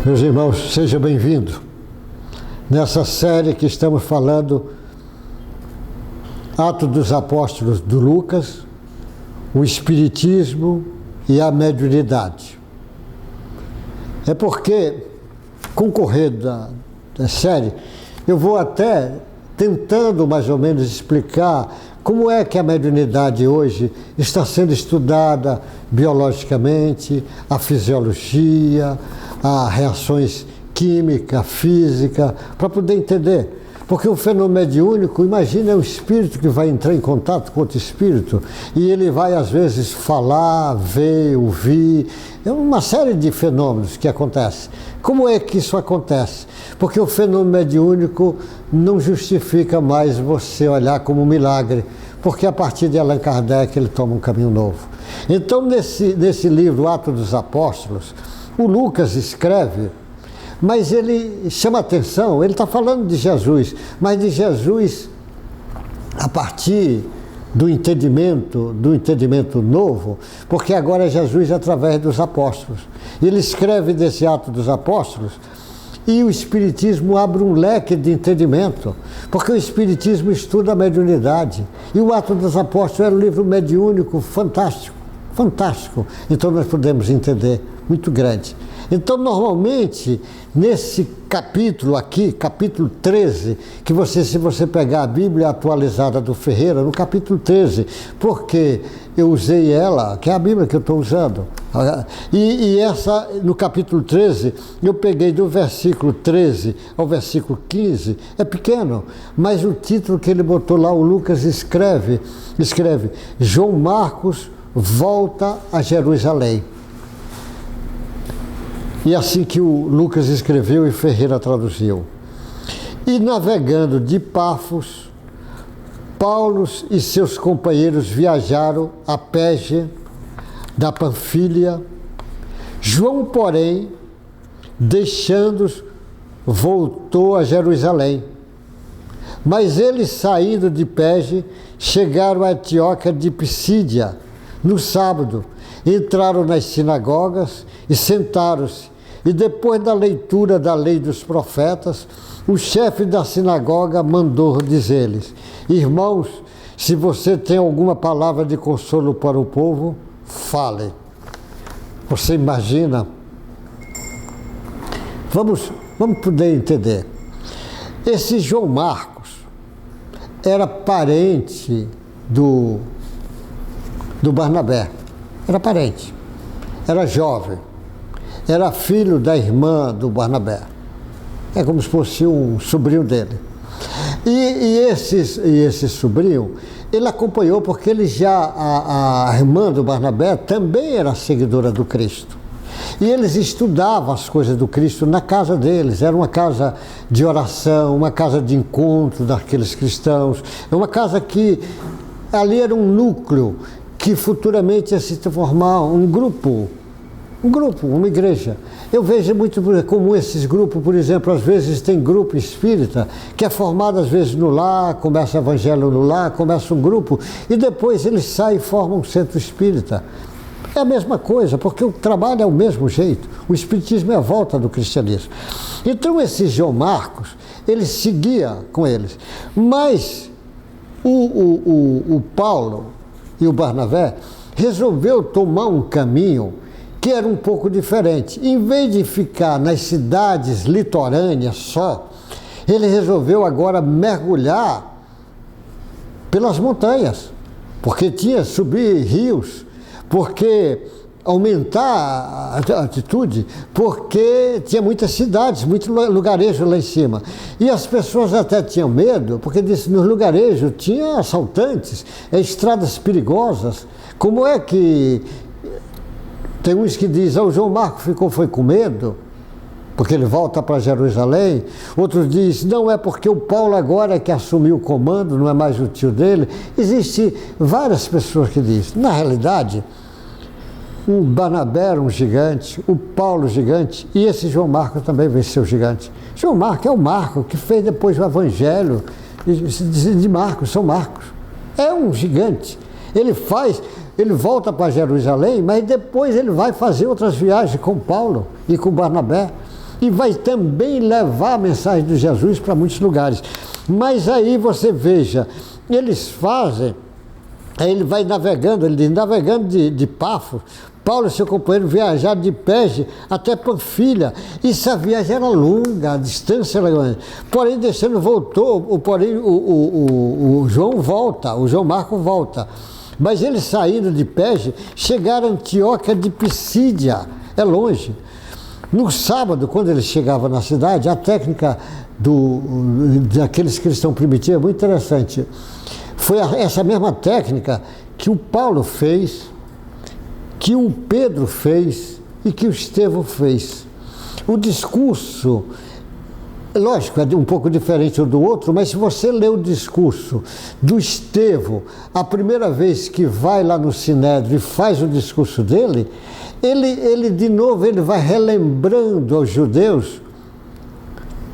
Meus irmãos, seja bem-vindo nessa série que estamos falando Atos dos Apóstolos do Lucas, o Espiritismo e a mediunidade. É porque, com o correr da série, eu vou até tentando mais ou menos explicar como é que a mediunidade hoje está sendo estudada biologicamente, a fisiologia, as reações química, física, para poder entender. Porque o fenômeno mediúnico, imagina, é um espírito que vai entrar em contato com outro espírito e ele vai, às vezes, falar, ver, ouvir. É uma série de fenômenos que acontecem. Como é que isso acontece? Porque o fenômeno mediúnico não justifica mais você olhar como um milagre, porque a partir de Allan Kardec ele toma um caminho novo. Então, nesse livro, Atos dos Apóstolos, o Lucas escreve, mas ele chama atenção, ele está falando de Jesus, mas de Jesus a partir do entendimento novo, porque agora é Jesus através dos apóstolos. Ele escreve desse Ato dos Apóstolos e o Espiritismo abre um leque de entendimento, porque o Espiritismo estuda a mediunidade. E o Ato dos Apóstolos era um livro mediúnico fantástico, fantástico. Então nós podemos entender, muito grande. Então, normalmente, nesse capítulo aqui, capítulo 13, que se você pegar a Bíblia atualizada do Ferreira, no capítulo 13, porque eu usei ela, que é a Bíblia que eu estou usando, e essa, no capítulo 13, eu peguei do versículo 13 ao versículo 15, é pequeno, mas o título que ele botou lá, o Lucas escreve, João Marcos volta a Jerusalém. E assim que o Lucas escreveu e Ferreira traduziu. E navegando de Pafos, Paulo e seus companheiros viajaram a Perge da Panfilha. João, porém, deixando-os, voltou a Jerusalém. Mas eles, saindo de Perge, chegaram à Antioquia de Pisídia no sábado. Entraram nas sinagogas e sentaram-se. E depois da leitura da lei dos profetas, o chefe da sinagoga mandou dizer-lhes: irmãos, se você tem alguma palavra de consolo para o povo, fale. Você imagina? Vamos poder entender. Esse João Marcos era parente do Barnabé. Era parente. Era jovem. Era filho da irmã do Barnabé. É como se fosse um sobrinho dele. E esse sobrinho, ele acompanhou porque a irmã do Barnabé também era seguidora do Cristo. E eles estudavam as coisas do Cristo na casa deles. Era uma casa de oração, uma casa de encontro daqueles cristãos. É uma casa que ali era um núcleo que futuramente ia se formar um grupo, uma igreja. Eu vejo muito comum esses grupos, por exemplo, às vezes tem grupo espírita, que é formado às vezes no lar, começa o evangelho no lar, começa um grupo, e depois eles saem e formam um centro espírita. É a mesma coisa, porque o trabalho é o mesmo jeito. O espiritismo é a volta do cristianismo. Então esse João Marcos, ele seguia com eles. Mas o Paulo e o Barnabé resolveu tomar um caminho que era um pouco diferente. Em vez de ficar nas cidades litorâneas só, ele resolveu agora mergulhar pelas montanhas, porque tinha que subir rios, porque aumentar a altitude, porque tinha muitas cidades, muito lugarejo lá em cima. E as pessoas até tinham medo, porque nos lugarejos tinha assaltantes, estradas perigosas. Como é que... Tem uns que dizem, o João Marcos foi com medo, porque ele volta para Jerusalém. Outros dizem, não, é porque o Paulo agora é que assumiu o comando, não é mais o tio dele. Existem várias pessoas que dizem. Na realidade, o Barnabé era um gigante, o Paulo gigante, e esse João Marcos também venceu o gigante. João Marcos é o Marco que fez depois o Evangelho de Marcos, São Marcos. É um gigante. Ele volta para Jerusalém, mas depois ele vai fazer outras viagens com Paulo e com Barnabé. e vai também levar a mensagem de Jesus para muitos lugares. Mas aí você veja, eles fazem, aí ele vai navegando, ele diz, navegando de Pafos, Paulo e seu companheiro viajaram de Perge até Panfilha. Essa viagem era longa, a distância era grande. Porém, descendo voltou, porém o João volta, o João Marcos volta. Mas eles saindo de Perge, chegaram a Antioquia de Pisídia, é longe. No sábado, quando eles chegavam na cidade, a técnica daqueles cristãos primitivos é muito interessante. Foi essa mesma técnica que o Paulo fez, que o Pedro fez e que o Estevão fez. O discurso, lógico, é um pouco diferente um do outro, mas se você ler o discurso do Estevão, a primeira vez que vai lá no Sinédrio e faz o discurso dele, ele de novo ele vai relembrando aos judeus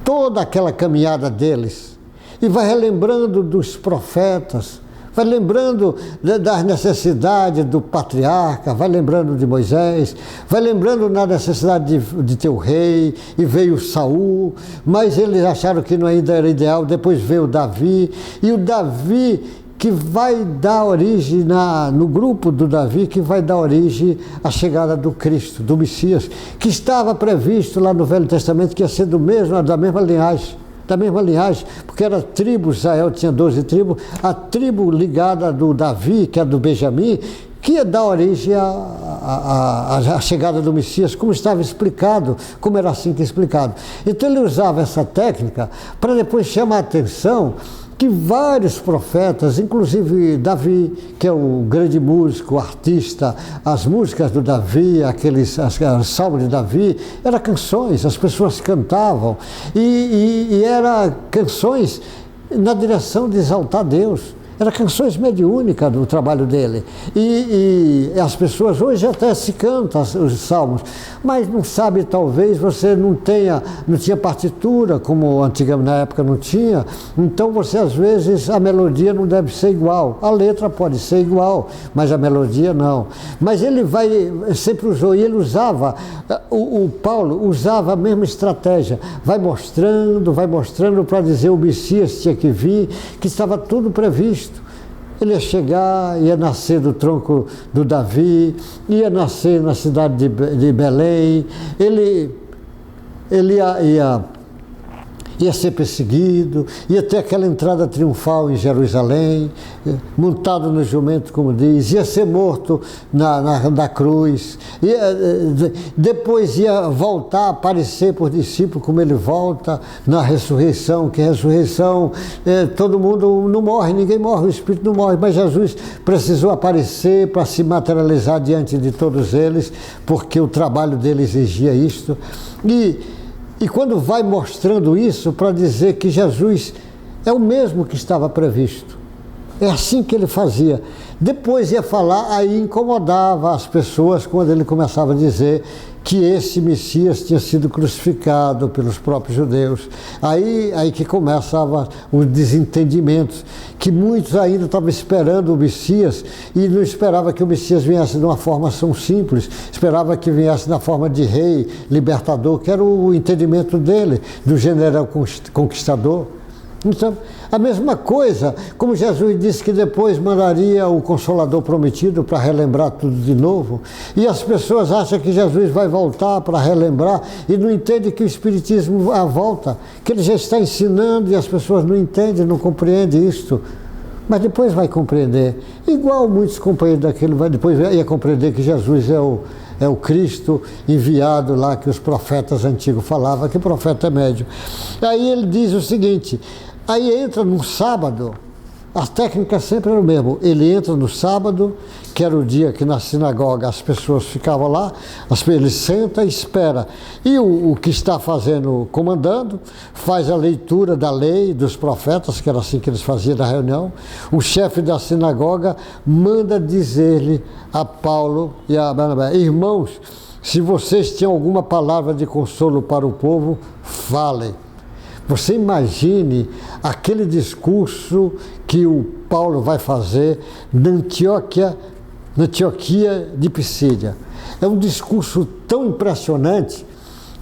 toda aquela caminhada deles e vai relembrando dos profetas, vai lembrando das necessidades do patriarca, vai lembrando de Moisés, vai lembrando da necessidade de ter o rei, e veio Saul, mas eles acharam que não ainda era ideal, depois veio Davi, e o Davi que vai dar origem, no grupo do Davi, que vai dar origem à chegada do Cristo, do Messias, que estava previsto lá no Velho Testamento, que ia ser da mesma linhagem, porque era tribo, Israel tinha 12 tribos, a tribo ligada do Davi, que é do Benjamim, que ia dar origem à chegada do Messias, como estava explicado, como era assim que explicado. Então ele usava essa técnica para depois chamar a atenção que vários profetas, inclusive Davi, que é o grande músico, artista, as músicas do Davi, as salmos de Davi, eram canções, as pessoas cantavam, e eram canções na direção de exaltar Deus. Eram canções mediúnicas do trabalho dele. E as pessoas hoje até se cantam os salmos, mas não sabe, talvez você não tinha partitura, como antigamente na época não tinha, então você às vezes a melodia não deve ser igual. A letra pode ser igual, mas a melodia não. Mas ele sempre usou, e ele usava, o Paulo usava a mesma estratégia, vai mostrando para dizer o Messias tinha que vir, que estava tudo previsto. Ele ia chegar, ia nascer do tronco do Davi, ia nascer na cidade de Belém, ele ia ser perseguido, ia ter aquela entrada triunfal em Jerusalém, montado no jumento, como diz, ia ser morto na cruz, depois ia voltar a aparecer por discípulo, como ele volta na ressurreição, que ressurreição, todo mundo não morre, ninguém morre, o Espírito não morre, mas Jesus precisou aparecer para se materializar diante de todos eles, porque o trabalho dele exigia isto. E quando vai mostrando isso para dizer que Jesus é o mesmo que estava previsto. É assim que ele fazia. Depois ia falar, aí incomodava as pessoas quando ele começava a dizer que esse Messias tinha sido crucificado pelos próprios judeus. Aí que começavam os desentendimentos, que muitos ainda estavam esperando o Messias e não esperavam que o Messias viesse de uma forma tão simples, esperava que viesse na forma de rei, libertador, que era o entendimento dele, do general conquistador. Então, a mesma coisa, como Jesus disse que depois mandaria o Consolador prometido para relembrar tudo de novo, e as pessoas acham que Jesus vai voltar para relembrar e não entendem que o Espiritismo volta, que ele já está ensinando e as pessoas não entendem, não compreendem isto, mas depois vai compreender. Igual muitos companheiros daquele, depois ia compreender que Jesus é o Cristo enviado lá que os profetas antigos falavam, que o profeta é médio. Aí ele diz o seguinte, aí entra no sábado, a técnica sempre era o mesmo, ele entra no sábado, que era o dia que na sinagoga as pessoas ficavam lá, ele senta e espera, e o que está comandando, faz a leitura da lei, dos profetas, que era assim que eles faziam na reunião, o chefe da sinagoga manda dizer-lhe a Paulo e a Barnabé, irmãos, se vocês têm alguma palavra de consolo para o povo, falem. Você imagine aquele discurso que o Paulo vai fazer na Antioquia de Pisídia. É um discurso tão impressionante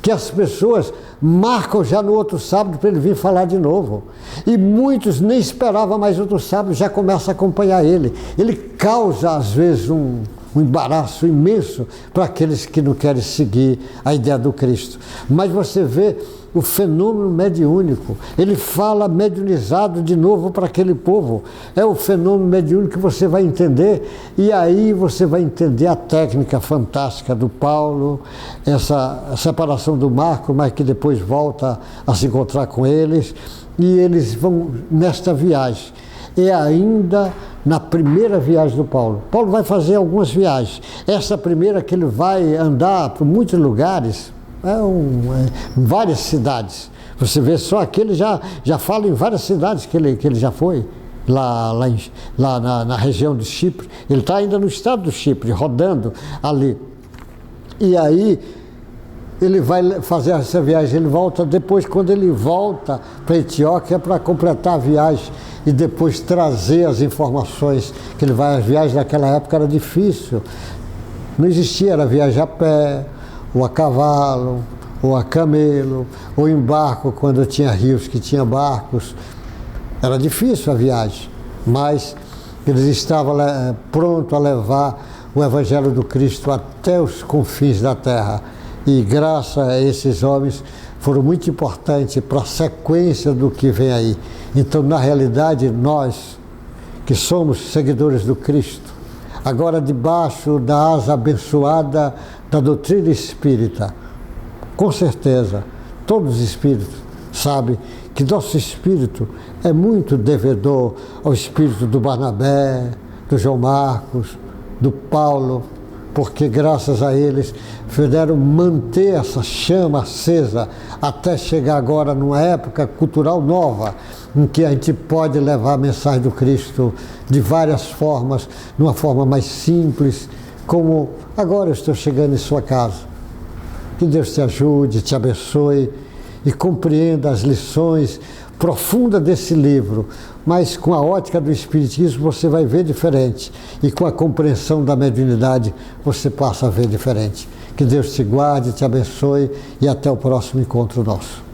que as pessoas marcam já no outro sábado para ele vir falar de novo. E muitos nem esperavam mais outro sábado, já começam a acompanhar ele. Ele causa, às vezes, um embaraço imenso para aqueles que não querem seguir a ideia do Cristo. Mas você vê o fenômeno mediúnico, ele fala mediunizado de novo para aquele povo. É o fenômeno mediúnico que você vai entender, e aí você vai entender a técnica fantástica do Paulo, essa separação do Marco, mas que depois volta a se encontrar com eles, e eles vão nesta viagem. É ainda na primeira viagem do Paulo. Paulo vai fazer algumas viagens. Essa primeira que ele vai andar por muitos lugares, em várias cidades. Você vê só aqui, ele já fala em várias cidades que ele já foi, lá na região de Chipre. Ele está ainda no estado do Chipre, rodando ali. E aí ele vai fazer essa viagem, ele volta depois, quando ele volta para a Etiópia para completar a viagem e depois trazer as informações que ele vai. As viagens naquela época era difícil, não existia, era viajar a pé, ou a cavalo, ou a camelo, ou em barco, quando tinha rios que tinha barcos. Era difícil a viagem, mas eles estavam prontos a levar o Evangelho do Cristo até os confins da terra. E graças a esses homens foram muito importantes para a sequência do que vem aí. Então, na realidade, nós que somos seguidores do Cristo, agora debaixo da asa abençoada da doutrina espírita, com certeza, todos os espíritos sabem que nosso espírito é muito devedor ao espírito do Barnabé, do João Marcos, do Paulo, porque graças a eles puderam manter essa chama acesa até chegar agora numa época cultural nova, em que a gente pode levar a mensagem do Cristo de várias formas, de uma forma mais simples, como agora eu estou chegando em sua casa. Que Deus te ajude, te abençoe e compreenda as lições profundas desse livro, mas com a ótica do Espiritismo você vai ver diferente, e com a compreensão da mediunidade você passa a ver diferente. Que Deus te guarde, te abençoe e até o próximo encontro nosso.